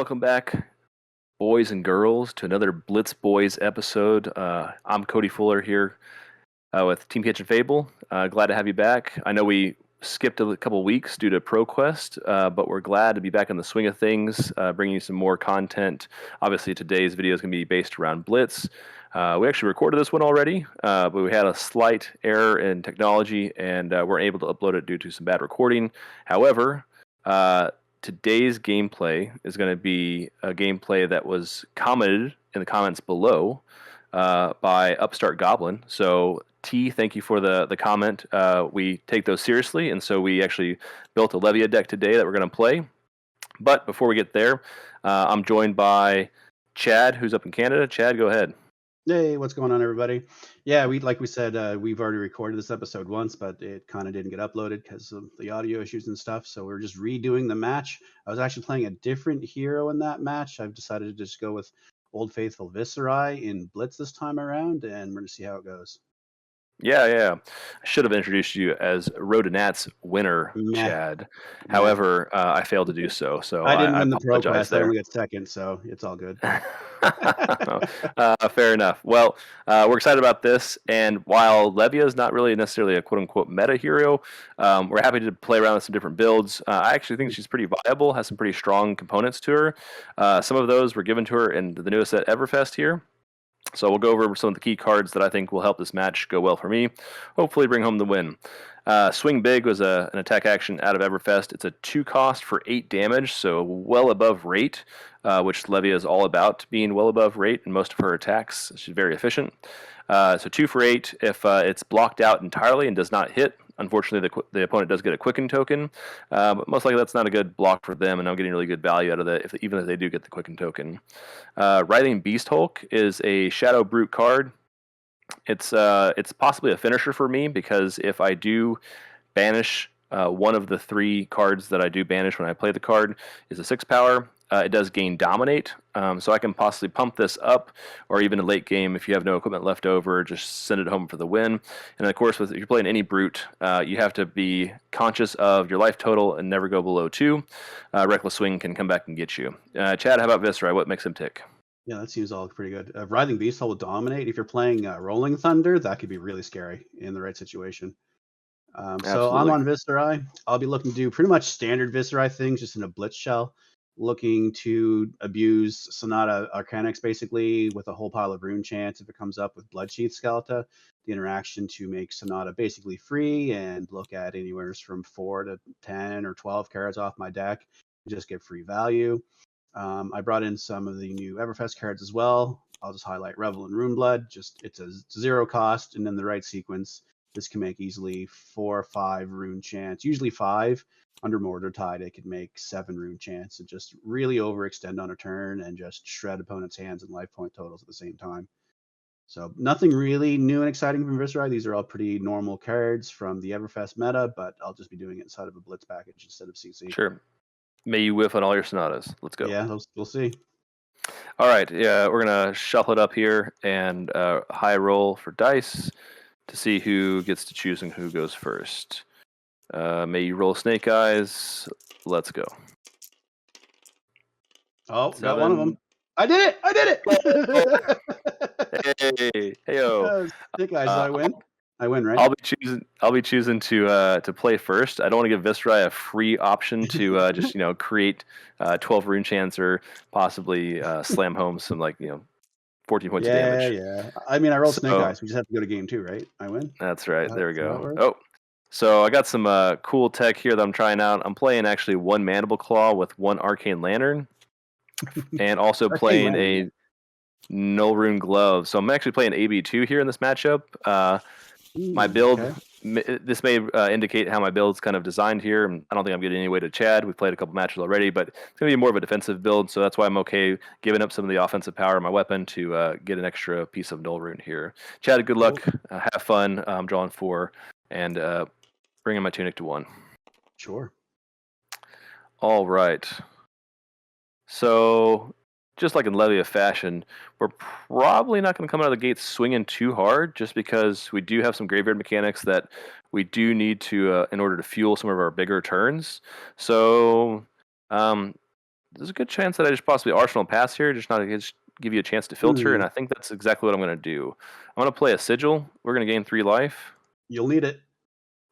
welcome back, boys and girls, to another Blitz Boys episode. I'm Cody Fuller here with Team Kitchen Fable. Glad to have you back. I know we skipped a couple weeks due to ProQuest, but we're glad to be back in the swing of things, bringing you some more content. Obviously, today's video is going to be based around Blitz. We actually recorded this one already, but we had a slight error in technology and weren't able to upload it due to some bad recording. However, today's gameplay is going to be a gameplay that was commented in the comments below by Upstart Goblin. So T, thank you for the comment. We take those seriously, and so we actually built a Levia deck today that we're going to play. But before we get there, I'm joined by Chad, who's up in Canada. Chad, go ahead. Hey, what's going on, everybody? Yeah, like we said, we've already recorded this episode once, but it kind of didn't get uploaded because of the audio issues and stuff. So we're just redoing the match. I was actually playing a different hero in that match. I've decided to just go with Old Faithful Viserai in Blitz this time around, and we're going to see how it goes. Yeah. I should have introduced you as Rodinat's winner, Chad. However, I failed to do so. So I didn't win the ProQuest. I only got second, so it's all good. Fair enough. Well, we're excited about this, and while Levia is not really necessarily a quote-unquote meta hero, we're happy to play around with some different builds. I actually think she's pretty viable, has some pretty strong components to her. Some of those were given to her in the newest set, Everfest here. So we'll go over some of the key cards that I think will help this match go well for me. Hopefully bring home the win. Swing Big was an attack action out of Everfest. It's a 2 cost for 8 damage, so well above rate, which Levia is all about, being well above rate in most of her attacks. She's very efficient. So 2 for 8 if it's blocked out entirely and does not hit. Unfortunately, the opponent does get a Quicken token, but most likely that's not a good block for them, and I'm getting really good value out of that, even if they do get the Quicken token. Writhing Beast Hulk is a Shadow Brute card. It's possibly a finisher for me, because if I do banish one of the 3 cards that I do banish when I play the card is a 6 power. It does gain Dominate, so I can possibly pump this up, or even a late game, if you have no equipment left over, just send it home for the win. And of course, if you're playing any brute, you have to be conscious of your life total and never go below 2. Reckless Swing can come back and get you. Chad, how about Viserai? What makes him tick? Yeah, that seems all pretty good. Writhing Beast will dominate. If you're playing Rolling Thunder, that could be really scary in the right situation. So I'm on Viserai. I'll be looking to do pretty much standard Viserai things, just in a Blitz shell. Looking to abuse Sonata Arcanix basically with a whole pile of rune chance if it comes up with Bloodsheath Skeleton. The interaction to make Sonata basically free and look at anywhere from 4 to 10 or 12 cards off my deck and just get free value. I brought in some of the new Everfest cards as well. I'll just highlight Revel and Runeblood. It's a 0 cost, and in the right sequence, this can make easily 4 or 5 rune chance, usually 5. Under Mortar Tide, it could make 7 rune chance and just really overextend on a turn and just shred opponents' hands and life point totals at the same time. So nothing really new and exciting from Viserai. These are all pretty normal cards from the Everfest meta, but I'll just be doing it inside of a Blitz package instead of CC. Sure. May you whiff on all your Sonatas. Let's go. Yeah, we'll see. All right, yeah, we're going to shuffle it up here and high roll for dice to see who gets to choose and who goes first. May you roll Snake Eyes. Let's go. Oh, 7. Got one of them. I did it! Hey-o. Snake Eyes, I win. I win, right? I'll be choosing to play first. I don't want to give Viserai a free option to just create 12 rune chance or possibly slam home some 14 points of damage. Yeah. I mean, I rolled Snake Eyes. We just have to go to game 2, right? I win. That's right. There we go. Oh, so I got some cool tech here that I'm trying out. I'm playing actually 1 Mandible Claw with 1 Arcane Lantern, and also playing a Null Rune Glove. So I'm actually playing AB2 here in this matchup. My build, this may indicate how my build's kind of designed here. I don't think I'm getting any way to Chad. We've played a couple matches already, but it's going to be more of a defensive build, so that's why I'm okay giving up some of the offensive power of my weapon to get an extra piece of Null Rune here. Chad, good luck. Have fun. I'm drawing 4, and bringing my Tunic to 1. Sure. All right. So, just like in Levia fashion, we're probably not going to come out of the gate swinging too hard, just because we do have some graveyard mechanics that we do need to in order to fuel some of our bigger turns. So there's a good chance that I just possibly Arsenal pass here, just not to just give you a chance to filter, and I think that's exactly what I'm going to do. I'm going to play a Sigil. We're going to gain 3 life. You'll need it.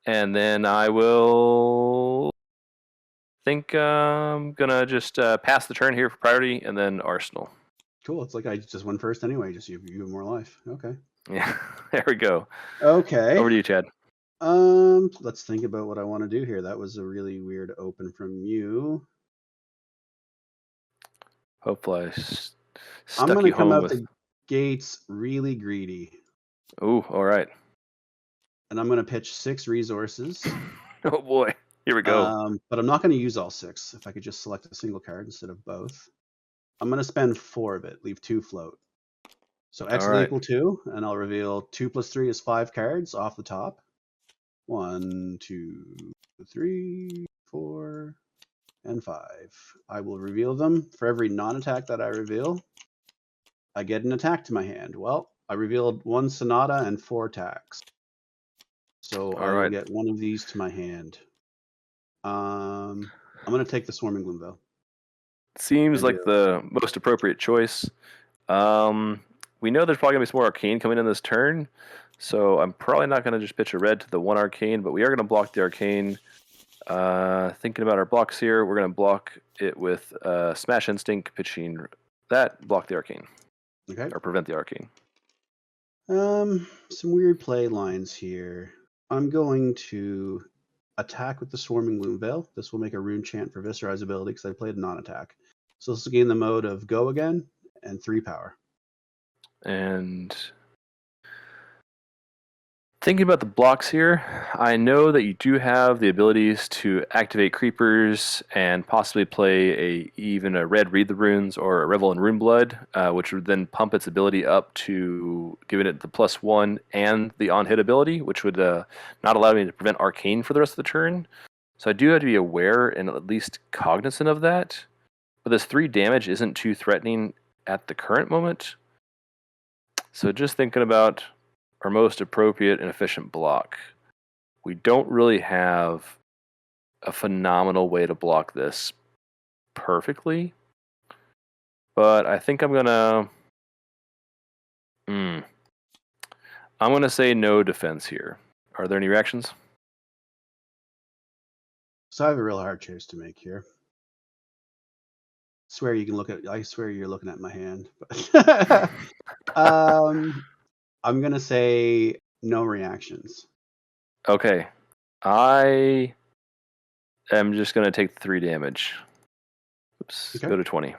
And then I will think I'm going to just pass the turn here for priority, and then Arsenal. Cool. It's like I just went first anyway. Just you have more life. Okay. Yeah, there we go. Okay. Over to you, Chad. Let's think about what I want to do here. That was a really weird open from you. Hopefully I I'm stuck going to you come home out with... the gates really greedy. Ooh, all right. And I'm going to pitch 6 resources. Oh, boy. Here we go. But I'm not going to use all 6. If I could just select a single card instead of both. I'm going to spend 4 of it, leave 2 float. So X will equal 2, and I'll reveal 2 plus 3 is 5 cards off the top. 1, 2, 3, 4, and 5. I will reveal them. For every non-attack that I reveal, I get an attack to my hand. Well, I revealed 1 Sonata and 4 attacks. So I will get 1 of these to my hand. I'm going to take the Swarming Gloomville. Seems like the most appropriate choice. We know there's probably going to be some more Arcane coming in this turn, so I'm probably not going to just pitch a red to the 1 Arcane, but we are going to block the Arcane. Thinking about our blocks here, we're going to block it with Smash Instinct, pitching that, block the Arcane. Okay. Or prevent the Arcane. Some weird play lines here. I'm going to attack with the Swarming Gloomville. This will make a rune chant for Viserai's ability because I played a non-attack. So this will gain the mode of go again and 3 power. And thinking about the blocks here, I know that you do have the abilities to activate creepers and possibly play even a red Read the Runes or a Revel in Runeblood, which would then pump its ability up to giving it the +1 and the on-hit ability, which would not allow me to prevent Arcane for the rest of the turn. So I do have to be aware and at least cognizant of that. But this 3 damage isn't too threatening at the current moment. So just thinking about our most appropriate and efficient block. We don't really have a phenomenal way to block this perfectly, but I think I'm gonna say no defense here. Are there any reactions? So I have a real hard choice to make here. I swear you're looking at my hand. But I'm gonna say no reactions. Okay. I am just gonna take 3 damage. Oops, okay. Go to 20.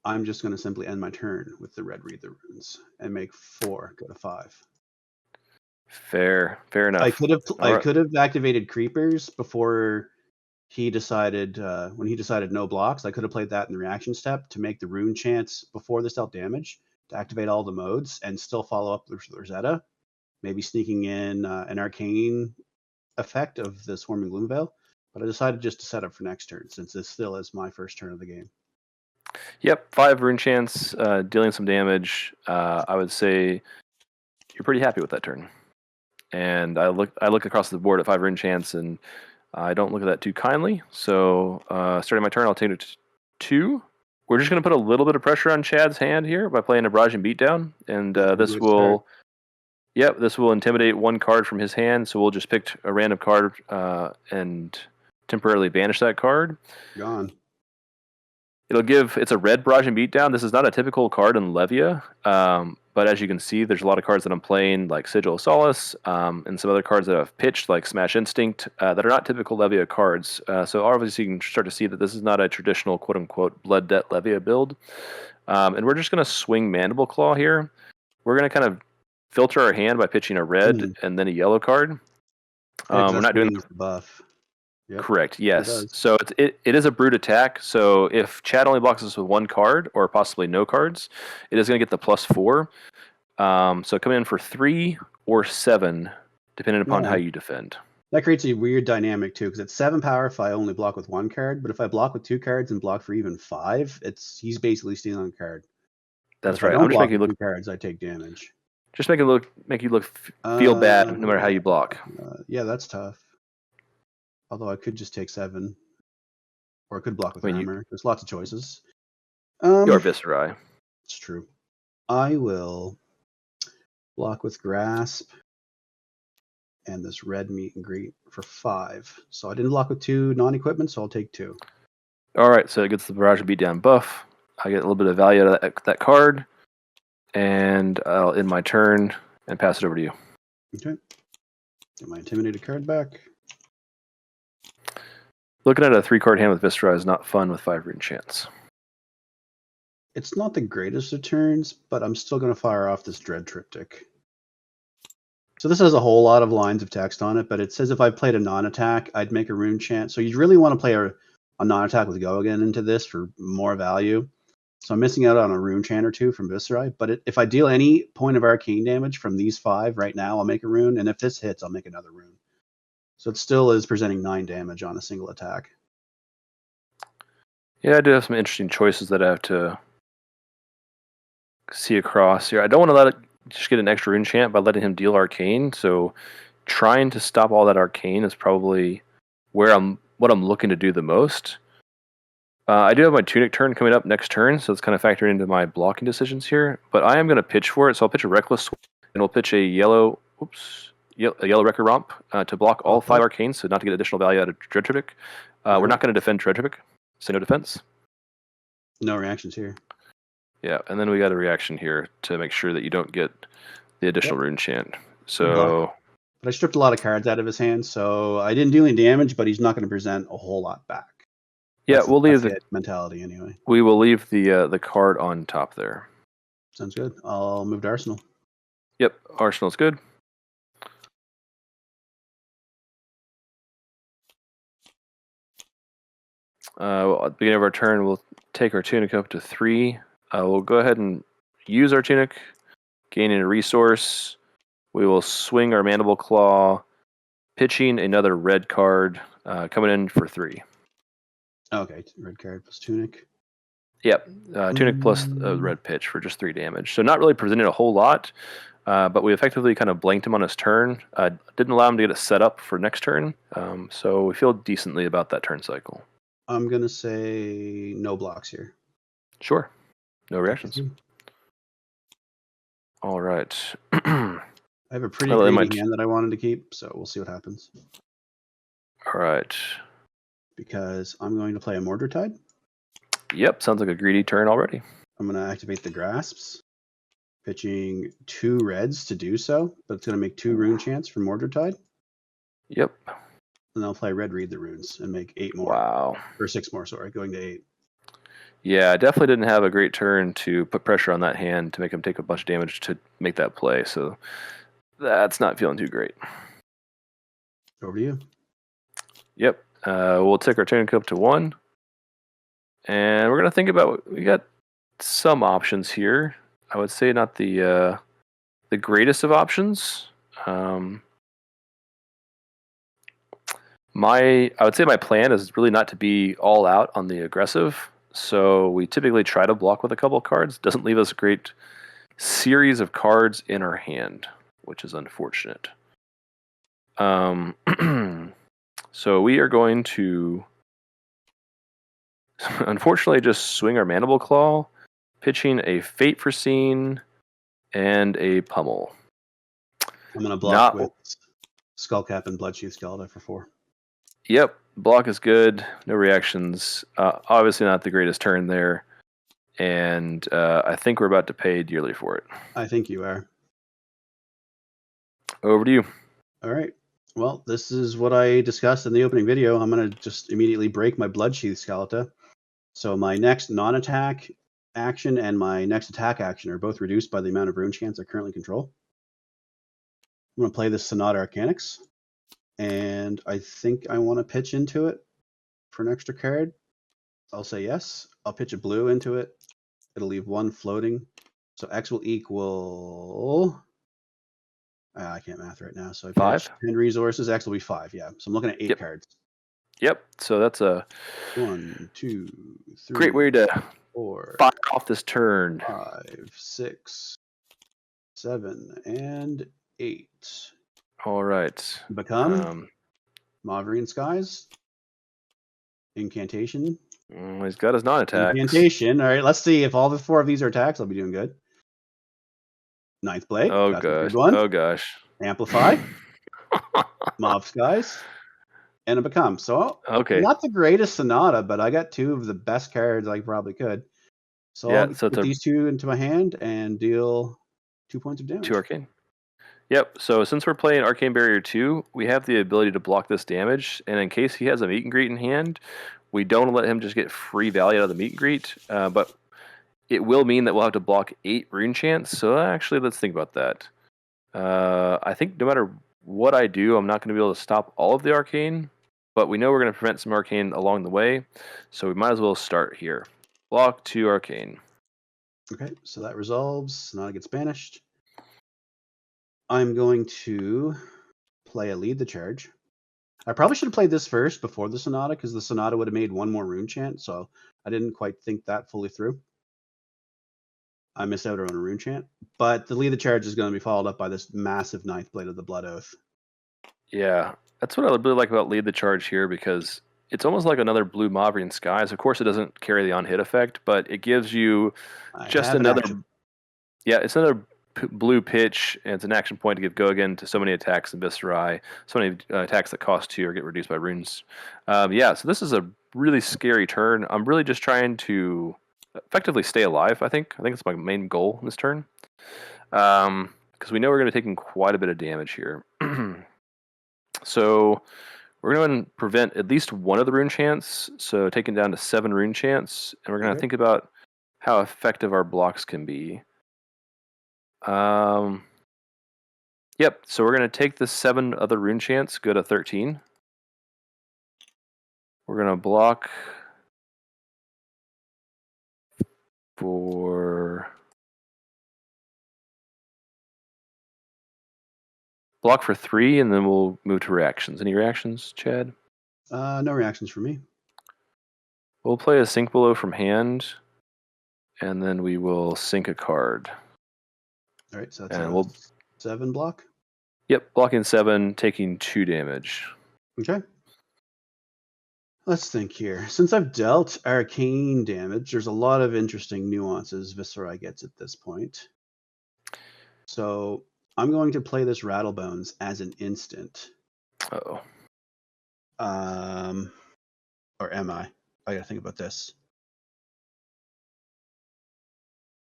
I'm just gonna simply end my turn with the red Read the Runes and make 4 go to 5. Fair enough. I could have activated creepers before he decided when he decided no blocks. I could have played that in the reaction step to make the rune chants before this dealt damage to activate all the modes and still follow up with Rosetta, maybe sneaking in an arcane effect of the Swarming Gloomveil. But I decided just to set up for next turn since this still is my first turn of the game. Yep, 5 rune chants, dealing some damage. I would say you're pretty happy with that turn. And I look across the board at 5 rune chants, and I don't look at that too kindly. So starting my turn, I'll take it to 2. We're just going to put a little bit of pressure on Chad's hand here by playing a Barrage and Beatdown, and this will intimidate 1 card from his hand. So we'll just pick a random card and temporarily banish that card. Gone. It's a red Barrage and Beatdown. This is not a typical card in Levia, but as you can see, there's a lot of cards that I'm playing, like Sigil of Solace, and some other cards that I've pitched, like Smash Instinct, that are not typical Levia cards. So obviously you can start to see that this is not a traditional quote-unquote Blood Debt Levia build. And we're just going to swing Mandible Claw here. We're going to kind of filter our hand by pitching a red and then a yellow card. We're not doing the buff. Yep. Correct. Yes. So it is a brute attack. So if Chad only blocks us with 1 card or possibly no cards, it is going to get the +4. So come in for 3 or 7, depending upon how you defend. That creates a weird dynamic too, because it's 7 power if I only block with 1 card, but if I block with 2 cards and block for even 5, he's basically stealing a card. That's right. I'm just making you look 2 cards. I take damage. Just make you feel bad no matter how you block. Yeah, that's tough. Although I could just take 7. Or it could block with I mean, armor. There's lots of choices. Your Viserai. It's true. I will block with grasp and this red meet and greet for 5. So I didn't block with 2 non-equipment, so I'll take 2. All right, so it gets the barrage of beatdown buff. I get a little bit of value out of that card, and I'll end my turn and pass it over to you. Okay. Get my intimidated card back. Looking at a 3-card hand with Viserai is not fun with 5 rune chance. It's not the greatest of turns, but I'm still going to fire off this Dread Triptych. So this has a whole lot of lines of text on it, but it says if I played a non-attack, I'd make a rune chant. So you really want to play a non-attack with Go again into this for more value. So I'm missing out on a rune chant or 2 from Viserai. But if I deal any point of arcane damage from these 5 right now, I'll make a rune. And if this hits, I'll make another rune. So it still is presenting 9 damage on a single attack. Yeah, I do have some interesting choices that I have to see across here. I don't want to let it just get an extra rune chant by letting him deal arcane. So trying to stop all that arcane is probably what I'm looking to do the most. I do have my Tunic turn coming up next turn, so it's kind of factoring into my blocking decisions here. But I am going to pitch for it, so I'll pitch a Reckless, and we'll pitch a yellow Wrecker Romp to block all 5 arcanes, so not to get additional value out of Dread Triptych. We're not going to defend Dread Triptych, so no defense. No reactions here. Yeah, and then we got a reaction here to make sure that you don't get the additional rune chant. So, but I stripped a lot of cards out of his hand, so I didn't do any damage, but he's not going to present a whole lot back. Yeah, we'll leave the mentality anyway. We will leave the card on top there. Sounds good. I'll move to Arsenal. Yep, Arsenal's good. At the beginning of our turn, we'll take our Tunic up to 3. We'll go ahead and use our Tunic, gaining a resource. We will swing our Mandible Claw, pitching another red card, coming in for 3. Okay, red card plus Tunic. Yep, Tunic plus red pitch for just 3 damage. So not really presenting a whole lot, but we effectively kind of blanked him on his turn. Didn't allow him to get it set up for next turn, so we feel decently about that turn cycle. I'm going to say no blocks here. Sure. No reactions. All right. I have a pretty greedy hand that I wanted to keep, so we'll see what happens. All right. Because I'm going to play a Mordred-Tide. Yep, sounds like a greedy turn already. I'm going to activate the Grasps, pitching 2 reds to do so, but it's going to make 2 rune chants for Mordred-Tide. Yep. And I'll play Red Read the Runes and make 8 more. Wow. Or 6 more, sorry, going to 8. Yeah, I definitely didn't have a great turn to put pressure on that hand to make him take a bunch of damage to make that play, so that's not feeling too great. Over to you. Yep. We'll take our Tunic up to 1. And we're going to think about, we got some options here. I would say not the greatest of options. I would say my plan is really not to be all out on the aggressive. So we typically try to block with a couple of cards. Doesn't leave us a great series of cards in our hand, which is unfortunate. So we are going to unfortunately just swing our Mandible Claw, pitching a Fate Foreseen and a Pummel. I'm going to block with Skullcap and Bloodsheath Skeleton for 4. Yep, block is good. No reactions. Obviously not the greatest turn there. And I think we're about to pay dearly for it. I think you are. Over to you. All right. Well, this is what I discussed in the opening video. I'm going to just immediately break my Bloodsheath Skeleton. So my next non-attack action and my next attack action are both reduced by the amount of rune chants I currently control. I'm going to play this Sonata Arcanix. And I think I want to pitch into it for an extra card. I'll say yes. I'll pitch a blue into it. It'll leave 1 floating. So X will equal... I can't math right now. So I pitch 10 resources. X will be 5. Yeah. So I'm looking at 8 cards. Yep. So that's a 1, 2, 3. Great way to 4, fire off this turn. 5, 6, 7, and 8. All right. Become Mauvrion Skies. Incantation. He's got his non-attacks. Incantation. All right, let's see if all the 4 of these are attacks. I'll be doing good. Ninth Blade. Oh That's a gosh. big one. Oh gosh. Amplify. Mob Skies. And a Become. So Okay. not the greatest Sonata, but I got 2 of the best cards I probably could. So Yeah, I'll so put these 2 into my hand and deal 2 points of damage. 2 arcane. Yep, so since we're playing Arcane Barrier 2, we have the ability to block this damage, and in case he has a meet and greet in hand, we don't let him just get free value out of the meet and greet, but it will mean that we'll have to block 8 rune chants, so actually let's think about that. I think no matter what I do, I'm not going to be able to stop all of the arcane, but we know we're going to prevent some arcane along the way, so we might as well start here. Block 2 arcane. Okay, so that resolves. Sonata gets banished. I'm going to play a Lead the Charge. I probably should have played this first before the Sonata, because the Sonata would have made 1 more rune chant, so I didn't quite think that fully through. I missed out on a rune chant. But the Lead the Charge is going to be followed up by this massive Ninth Blade of the Blood Oath. Yeah, that's what I really like about Lead the Charge here, because it's almost like another blue Mavrian Skies. Of course, it doesn't carry the on-hit effect, but it gives you just another... Yeah, it's another blue pitch, and it's an action point to give go again to so many attacks in Viserai, so many attacks that cost 2 or get reduced by runes. Yeah, so this is a really scary turn. I'm really just trying to effectively stay alive, I think. I think it's my main goal in this turn. Because we know we're going to be taking quite a bit of damage here. So we're going to prevent at least 1 of the rune chants, so taking down to 7 rune chants, and we're going to think about how effective our blocks can be. Yep, so we're going to take the 7 other rune chants, go to 13. We're going to block for... Block for 3, and then we'll move to reactions. Any reactions, Chad? No reactions for me. We'll play a Sink Below from hand, and then we will sink a card. All right, so that's 7 block? Yep, blocking 7, taking 2 damage. Okay. Let's think here. Since I've dealt arcane damage, there's a lot of interesting nuances Viserai gets at this point. So I'm going to play this Rattlebones as an instant. Uh-oh. Or am I? I gotta think about this.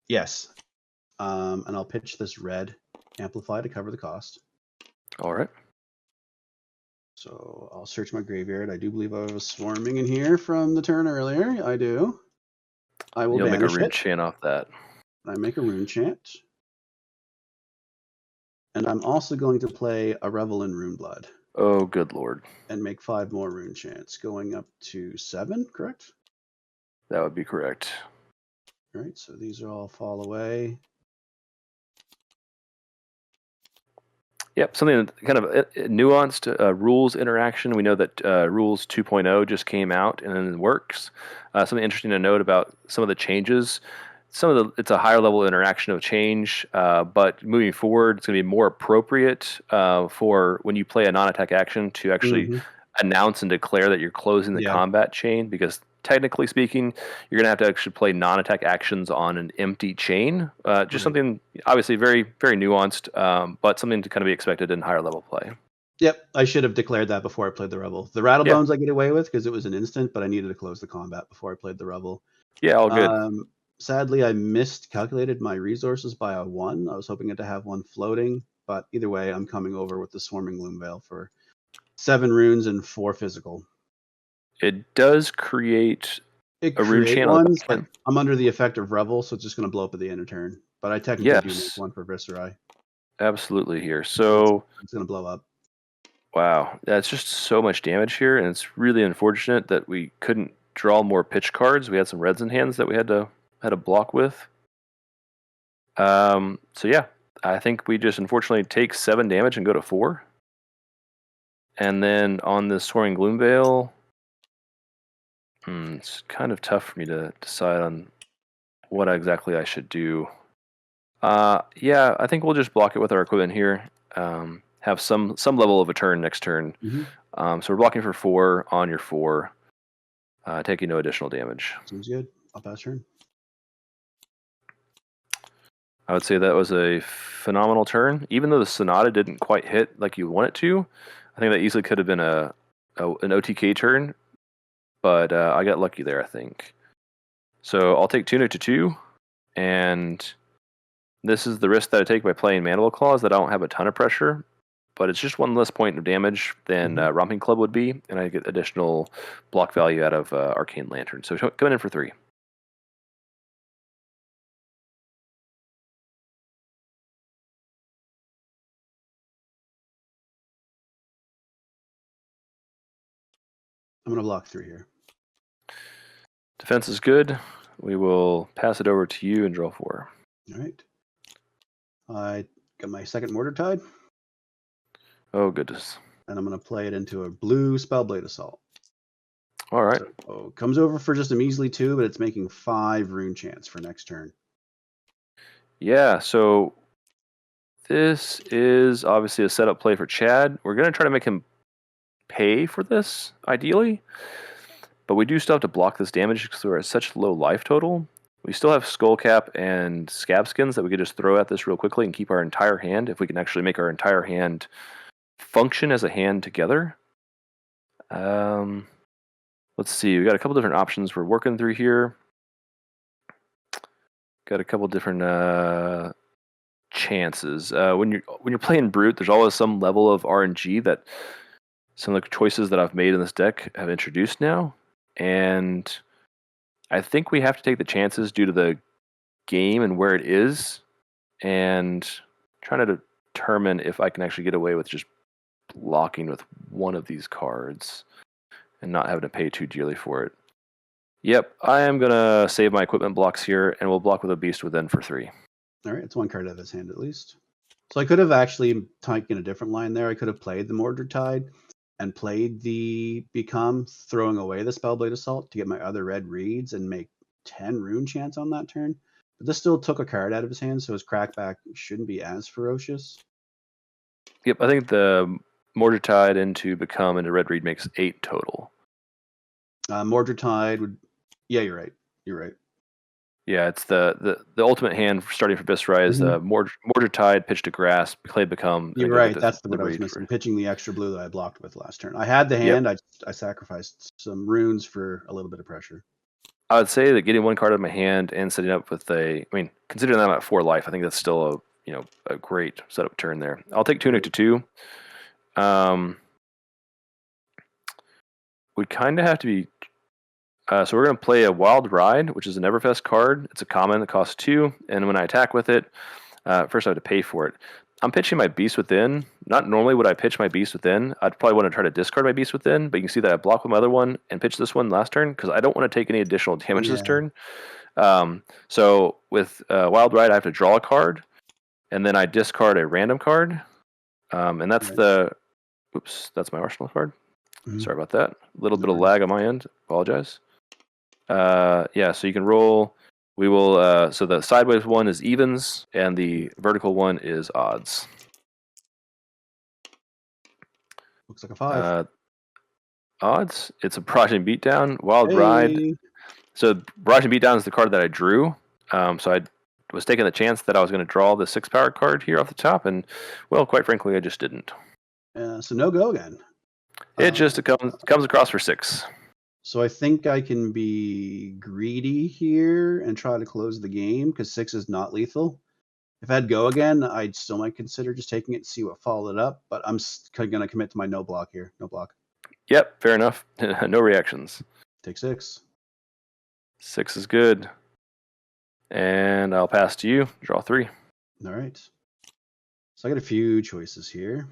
Yes. And I'll pitch this red Amplify to cover the cost. All right. So I'll search my graveyard. I do believe I was swarming in here from the turn earlier. I do. I will You'll banish make a rune it. chant off that. I make a rune chant. And I'm also going to play a Revel in Runeblood. Oh, good lord. And make 5 more rune chants, going up to 7, correct? That would be correct. All right, so these are all fall away. Yep, something kind of nuanced rules interaction. We know that Rules 2.0 just came out and it works. Something interesting to note about some of the changes. It's a higher level interaction of change, but moving forward, it's going to be more appropriate for when you play a non-attack action to actually announce and declare that you're closing the combat chain, because technically speaking, you're going to have to actually play non-attack actions on an empty chain. Just something obviously very, very nuanced, but something to kind of be expected in higher level play. Yep, I should have declared that before I played the Revel. The Rattlebones I get away with because it was an instant, but I needed to close the combat before I played the Revel. Yeah, all good. Sadly, I miscalculated my resources by a 1. I was hoping to have 1 floating, but either way, I'm coming over with the Swarming Gloomveil for 7 runes and 4 physical. It does create a rune chant. Ones, but I'm under the effect of Revel, so it's just going to blow up at the end of turn. But I technically do make 1 for Viserai. Absolutely here. So it's going to blow up. Wow, that's just so much damage here, and it's really unfortunate that we couldn't draw more pitch cards. We had some reds in hands that we had to block with. So yeah, I think we just unfortunately take 7 damage and go to 4. And then on this Soaring Gloomveil, it's kind of tough for me to decide on what exactly I should do. Yeah, I think we'll just block it with our equipment here. Have some level of a turn next turn. So we're blocking for 4 on your 4. taking no additional damage. Seems good. I'll pass turn. I would say that was a phenomenal turn. Even though the Sonata didn't quite hit like you want it to, I think that easily could have been an OTK turn, but I got lucky there, I think. So I'll take Tunic to 2, and this is the risk that I take by playing Mandible Claws, that I don't have a ton of pressure, but it's just one less point of damage than Romping Club would be, and I get additional block value out of Arcane Lantern. So coming in for 3. I'm going to block 3 here. Defense is good. We will pass it over to you and draw 4. All right. I got my second Mortar Tide. Oh, goodness. And I'm going to play it into a blue Spellblade Assault. All right. So comes over for just a measly 2, but it's making 5 rune chance for next turn. Yeah, so this is obviously a setup play for Chad. We're going to try to make him pay for this, ideally. But we do still have to block this damage because we're at such low life total. We still have Skullcap and Scab Skins that we could just throw at this real quickly and keep our entire hand, if we can actually make our entire hand function as a hand together. Let's see, we got a couple different options we're working through here. Got a couple different chances. When you're playing Brute, there's always some level of RNG that some of the choices that I've made in this deck have introduced now. And I think we have to take the chances due to the game and where it is, and trying to determine if I can actually get away with just blocking with one of these cards and not having to pay too dearly for it. Yep, I am going to save my equipment blocks here, and we'll block with a Beast Within for 3. All right, it's 1 card out of his hand at least. So I could have actually taken a different line there. I could have played the Mortar Tide and played the Become, throwing away the Spellblade Assault to get my other red reads and make 10 rune chance on that turn. But this still took a card out of his hand, so his crackback shouldn't be as ferocious. Yep, I think the Mortar Tide into Become into red read makes 8 total. Mortar Tide would... Yeah, you're right. You're right. Yeah, it's the ultimate hand starting for Viserai is Mortar Tide, Pitch to Grass, play Become. You're right. That's the word I was missing. Pitching the extra blue that I blocked with last turn. I had the hand. I sacrificed some runes for a little bit of pressure. I would say that getting 1 card out of my hand and setting up with considering that I'm at 4 life, I think that's still a great setup turn there. I'll take Tunic to 2. We kind of have to be. So we're going to play a Wild Ride, which is an Everfest card. It's a common that costs 2, and when I attack with it, first I have to pay for it. I'm pitching my Beast Within. Not normally would I pitch my Beast Within. I'd probably want to try to discard my Beast Within, but you can see that I block with my other one and pitch this one last turn because I don't want to take any additional damage this turn. So with Wild Ride, I have to draw a card, and then I discard a random card, and that's that's my arsenal card. Sorry about that. A little bit of lag on my end. Apologize. Yeah, so you can roll. We will. So the sideways one is evens, and the vertical one is odds. Looks like a 5. Odds. It's a Barrage and Beatdown. Wild Ride. So Barrage and Beatdown is the card that I drew. So I was taking the chance that I was going to draw the 6 power card here off the top, and well, quite frankly, I just didn't. So no go again. It just comes across for 6. So I think I can be greedy here and try to close the game because 6 is not lethal. If I had go again, I still might consider just taking it and see what followed up, but I'm going to commit to my no block here. No block. Yep, fair enough. No reactions. Take 6. 6 is good. And I'll pass to you. Draw 3. All right. So I got a few choices here.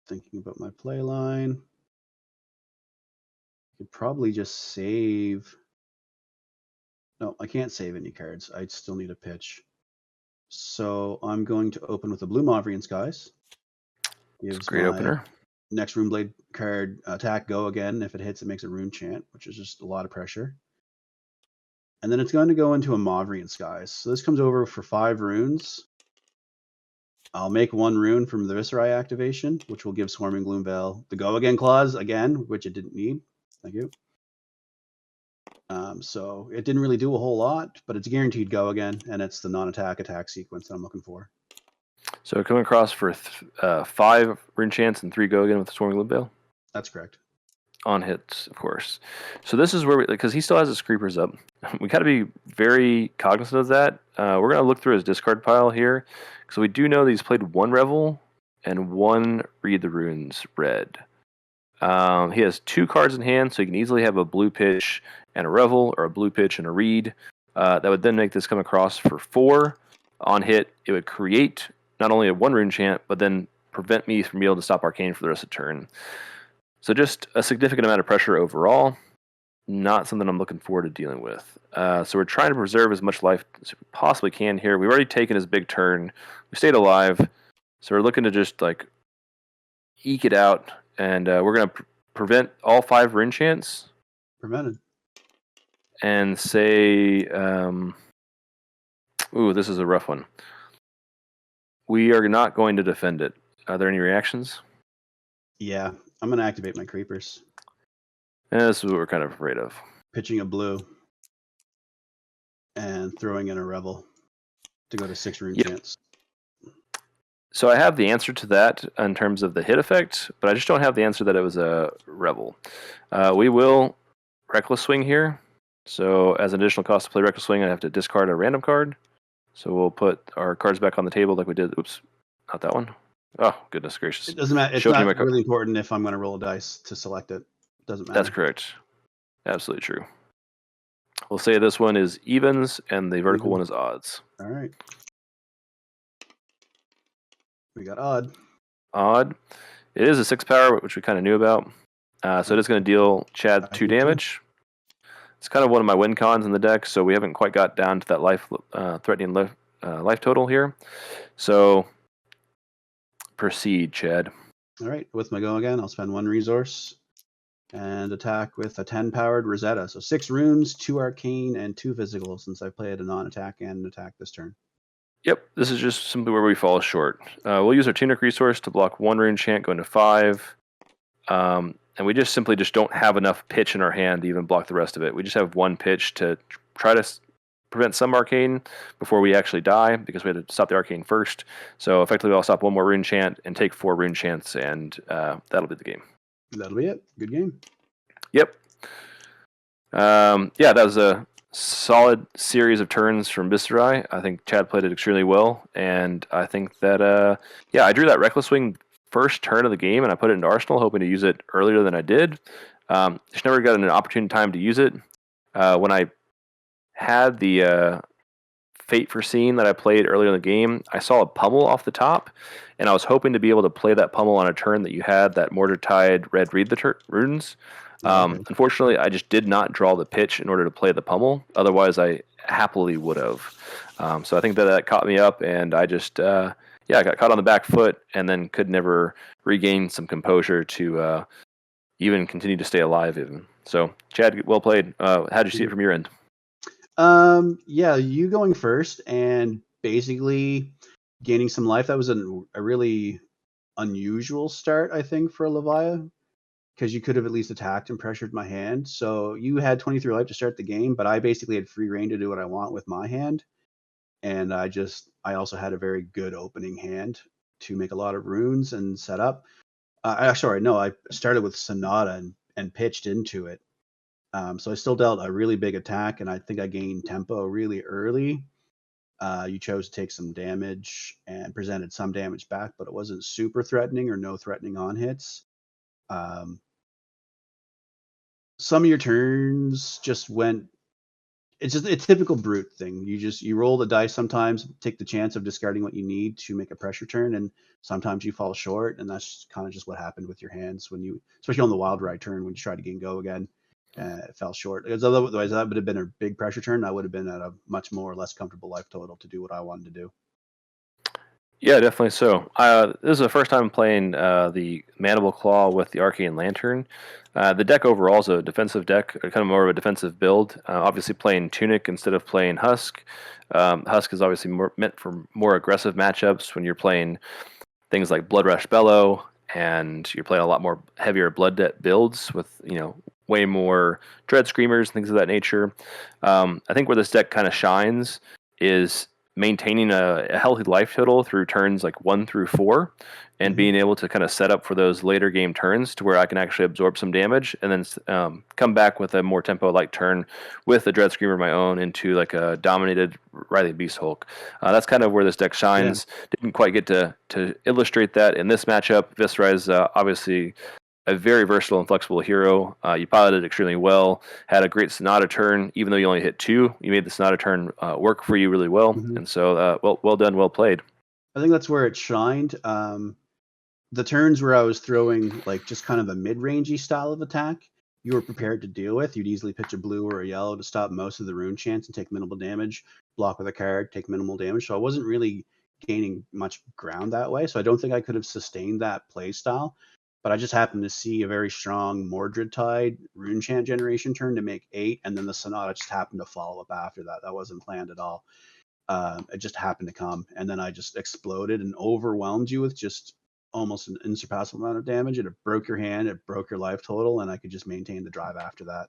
Thinking about my play line. I could probably just save. No, I can't save any cards. I still need a pitch. So I'm going to open with a blue Mauvrian Skies. It's a great opener. Next Runeblade card, attack, go again. If it hits, it makes a rune chant, which is just a lot of pressure. And then it's going to go into a Mavrian Skies. So this comes over for 5 runes. I'll make 1 rune from the Viserai activation, which will give Swarming Gloomveil the Go Again clause again, which it didn't need. Thank you. So it didn't really do a whole lot, but it's guaranteed Go Again, and it's the non-attack sequence that I'm looking for. So coming across for 5 rune chance and 3 Go Again with the Swarming Gloomveil? That's correct. On hits, of course. So this is where, because he still has his creepers up, we got to be very cognizant of that. We're going to look through his discard pile here, because we do know that he's played 1 Revel and 1 Read the Runes red. He has 2 cards in hand, so he can easily have a blue pitch and a Revel, or a blue pitch and a Read. That would then make this come across for 4. On hit, it would create not only a 1 rune chant, but then prevent me from being able to stop Arcane for the rest of the turn. So just a significant amount of pressure overall. Not something I'm looking forward to dealing with. So we're trying to preserve as much life as we possibly can here. We've already taken his big turn. We stayed alive. So we're looking to just like eke it out. And we're going to prevent all 5 rune chants. Prevented. And say, ooh, this is a rough one. We are not going to defend it. Are there any reactions? Yeah, I'm going to activate my creepers. And this is what we're kind of afraid of. Pitching a blue and throwing in a Revel to go to 6 rune chance. So I have the answer to that in terms of the hit effect, but I just don't have the answer that it was a Revel. We will Reckless Swing here. So as an additional cost to play Reckless Swing, I have to discard a random card. So we'll put our cards back on the table like we did. Oops, not that one. Oh, goodness gracious. It doesn't matter. It's not really important if I'm going to roll a dice to select it. It doesn't matter. That's correct. Absolutely true. We'll say this one is evens and the vertical one is odds. All right. We got odd. Odd. It is a 6 power, which we kind of knew about. So it is going to deal Chad 2 damage. It's kind of one of my win cons in the deck, so we haven't quite got down to that threatening life total here. So proceed, Chad. All right. With my Go Again, I'll spend 1 resource and attack with a 10 powered Rosetta. So 6 runes, 2 arcane, and 2 physical, since I played a non-attack and an attack this turn. Yep, this is just simply where we fall short. We'll use our Tunic resource to block 1 rune chant going to 5. And we just simply don't have enough pitch in our hand to even block the rest of it. We just have 1 pitch to try to prevent some arcane before we actually die, because we had to stop the arcane first. So effectively I'll stop 1 more rune chant and take 4 rune chants, and that'll be the game. That'll be it. Good game. Yep. Yeah, that was a solid series of turns from Viserai. I think Chad played it extremely well, and I think that I drew that Reckless Swing first turn of the game, and I put it into Arsenal, hoping to use it earlier than I did. Just never got an opportune time to use it. When I had the Fate Foreseen that I played earlier in the game, I saw a pummel off the top, and I was hoping to be able to play that pummel on a turn that you had that Mortar-Tide Red Read the Runes. Unfortunately, I just did not draw the pitch in order to play the pummel. Otherwise, I happily would have. So I think that caught me up, and I just I got caught on the back foot, and then could never regain some composure to even continue to stay alive. Even so, Chad, well played. How did you see it from your end? Yeah, you going first and basically gaining some life. That was a really unusual start, I think, for Levia, because you could have at least attacked and pressured my hand. So you had 23 life to start the game, but I basically had free reign to do what I want with my hand. And I also had a very good opening hand to make a lot of runes and set up. I started with Sonata and pitched into it. So I still dealt a really big attack, and I think I gained tempo really early. You chose to take some damage and presented some damage back, but it wasn't super threatening or no threatening on hits. Some of your turns just went. It's just a typical brute thing. You roll the dice sometimes, take the chance of discarding what you need to make a pressure turn, and sometimes you fall short, and that's kind of just what happened with your hands especially on the wild ride turn when you tried to gain Go Again. It fell short. Because otherwise, that would have been a big pressure turn. I would have been at a much more or less comfortable life total to do what I wanted to do. Yeah, definitely so. This is the first time playing the Mandible Claw with the Arcane Lantern. The deck overall is a defensive deck, kind of more of a defensive build. Obviously, playing Tunic instead of playing Husk. Husk is obviously meant for more aggressive matchups when you're playing things like Blood Rush Bellow, and you're playing a lot more heavier Blood Debt builds with way more Dread Screamers and things of that nature. I think where this deck kind of shines is maintaining a healthy life total through turns like 1 through 4, and being able to kind of set up for those later game turns to where I can actually absorb some damage and then come back with a more tempo like turn with a Dread Screamer of my own into like a dominated Riley Beast Hulk. That's kind of where this deck Yeah. shines. Didn't quite get to illustrate that in this matchup. Viserai is obviously a very versatile and flexible hero. You piloted extremely well. Had a great Sonata turn, even though you only hit 2. You made the Sonata turn work for you really well, and so well done, well played. I think that's where it shined. The turns where I was throwing like just kind of a mid-rangey style of attack, you were prepared to deal with. You'd easily pitch a blue or a yellow to stop most of the rune chance and take minimal damage. Block with a card, take minimal damage. So I wasn't really gaining much ground that way. So I don't think I could have sustained that play style. But I just happened to see a very strong Mordred Tide rune chant generation turn to make 8, and then the Sonata just happened to follow up after that. That wasn't planned at all. It just happened to come, and then I just exploded and overwhelmed you with just almost an insurpassable amount of damage, and it broke your hand, it broke your life total, and I could just maintain the drive after that.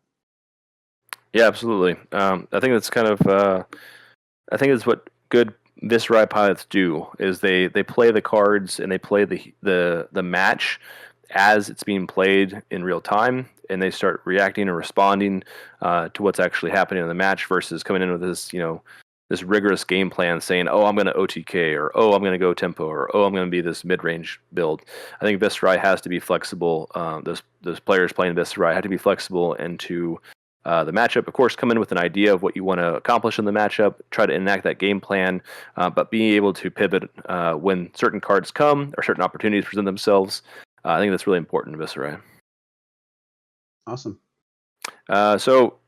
Yeah, absolutely. I think that's kind of I think it's what good Viserai pilots do is they play the cards and they play the match as it's being played in real time, and they start reacting and responding to what's actually happening in the match versus coming in with this rigorous game plan saying, oh, I'm going to OTK, or oh, I'm going to go tempo, or oh, I'm going to be this mid-range build. I think Viserai has to be flexible. Those players playing Viserai have to be flexible into the matchup. Of course, come in with an idea of what you want to accomplish in the matchup, try to enact that game plan, but being able to pivot when certain cards come or certain opportunities present themselves. I think that's really important to Viserai. Awesome. So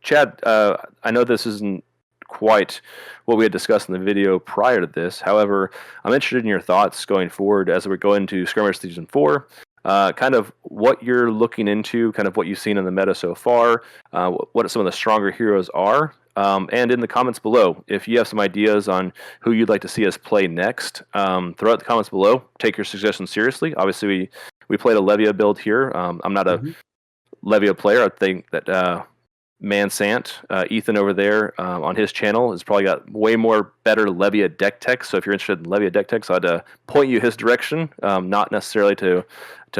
Chad, I know this isn't quite what we had discussed in the video prior to this. However, I'm interested in your thoughts going forward as we go into Skirmish Season 4. Kind of what you're looking into, kind of what you've seen in the meta so far, what some of the stronger heroes are, and in the comments below, if you have some ideas on who you'd like to see us play next, throw out the comments below. Take your suggestions seriously. Obviously, we played a Levia build here. I'm not a Levia player. I think that Mansant, Ethan over there on his channel has probably got way more better Levia deck tech. So if you're interested in Levia deck tech, so I'd point you his direction, not necessarily to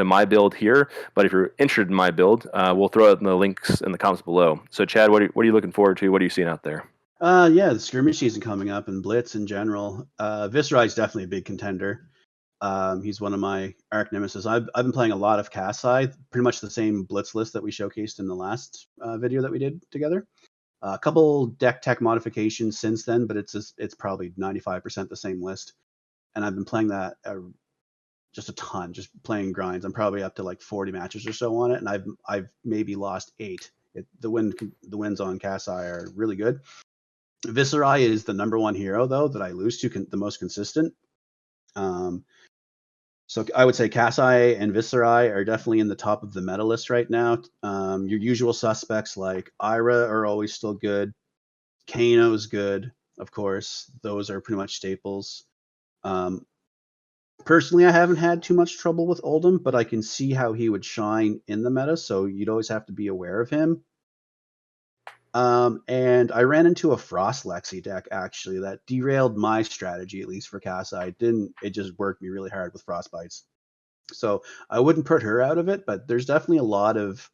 my build here, but if you're interested in my build, we'll throw it in the links in the comments below. So Chad, what are you looking forward to? What are you seeing out there? Yeah, the skirmish season coming up and Blitz in general. Viserai is definitely a big contender. He's one of my arch nemesis. I've been playing a lot of Kasai, pretty much the same Blitz list that we showcased in the last video that we did together. A couple deck tech modifications since then, but it's probably 95% the same list. And I've been playing that just a ton, just playing grinds. I'm probably up to like 40 matches or so on it, and I've maybe lost 8. The wins on Kasai are really good. Viserai is the number 1 hero though that I lose to the most consistent. So I would say Kasai and Viserai are definitely in the top of the meta list right now. Your usual suspects like Ira are always still good. Kano is good, of course. Those are pretty much staples. Personally, I haven't had too much trouble with Oldham, but I can see how he would shine in the meta, so you'd always have to be aware of him. And I ran into a Frost Lexi deck actually that derailed my strategy, at least for Kasai. It just worked me really hard with Frostbites. So I wouldn't put her out of it, but there's definitely a lot of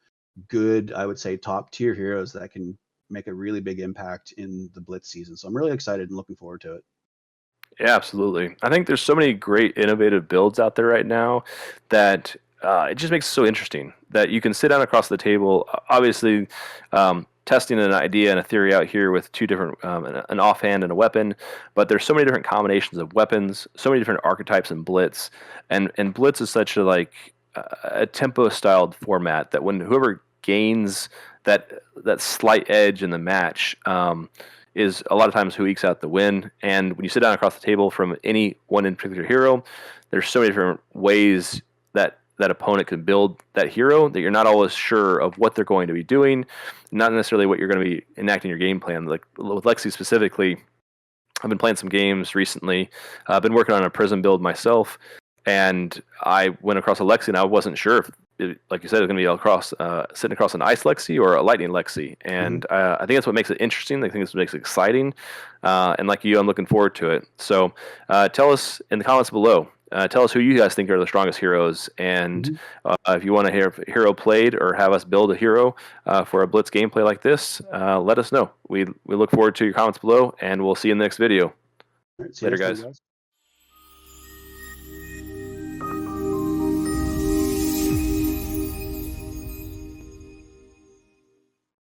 good, I would say, top tier heroes that can make a really big impact in the Blitz season. So I'm really excited and looking forward to it. Yeah, absolutely. I think there's so many great innovative builds out there right now that it just makes it so interesting that you can sit down across the table. Obviously, testing an idea and a theory out here with 2 different, an offhand and a weapon, but there's so many different combinations of weapons, so many different archetypes in Blitz, and Blitz is such a tempo styled format that when whoever gains that slight edge in the match. is a lot of times who ekes out the win. And when you sit down across the table from any one in particular hero, there's so many different ways that that opponent can build that hero that you're not always sure of what they're going to be doing, not necessarily what you're going to be enacting your game plan. Like with Lexi specifically, I've been playing some games recently. I've been working on a Prism build myself, and I went across a Lexi, and I wasn't sure if, like you said, it was going to be across, sitting across an Ice Lexi or a Lightning Lexi. And I think that's what makes it interesting. I think that's what makes it exciting. And like you, I'm looking forward to it. So tell us in the comments below. Tell us who you guys think are the strongest heroes, and if you want to hear a hero played or have us build a hero for a Blitz gameplay like this, let us know. We look forward to your comments below, and we'll see you in the next video. All right, Later, guys.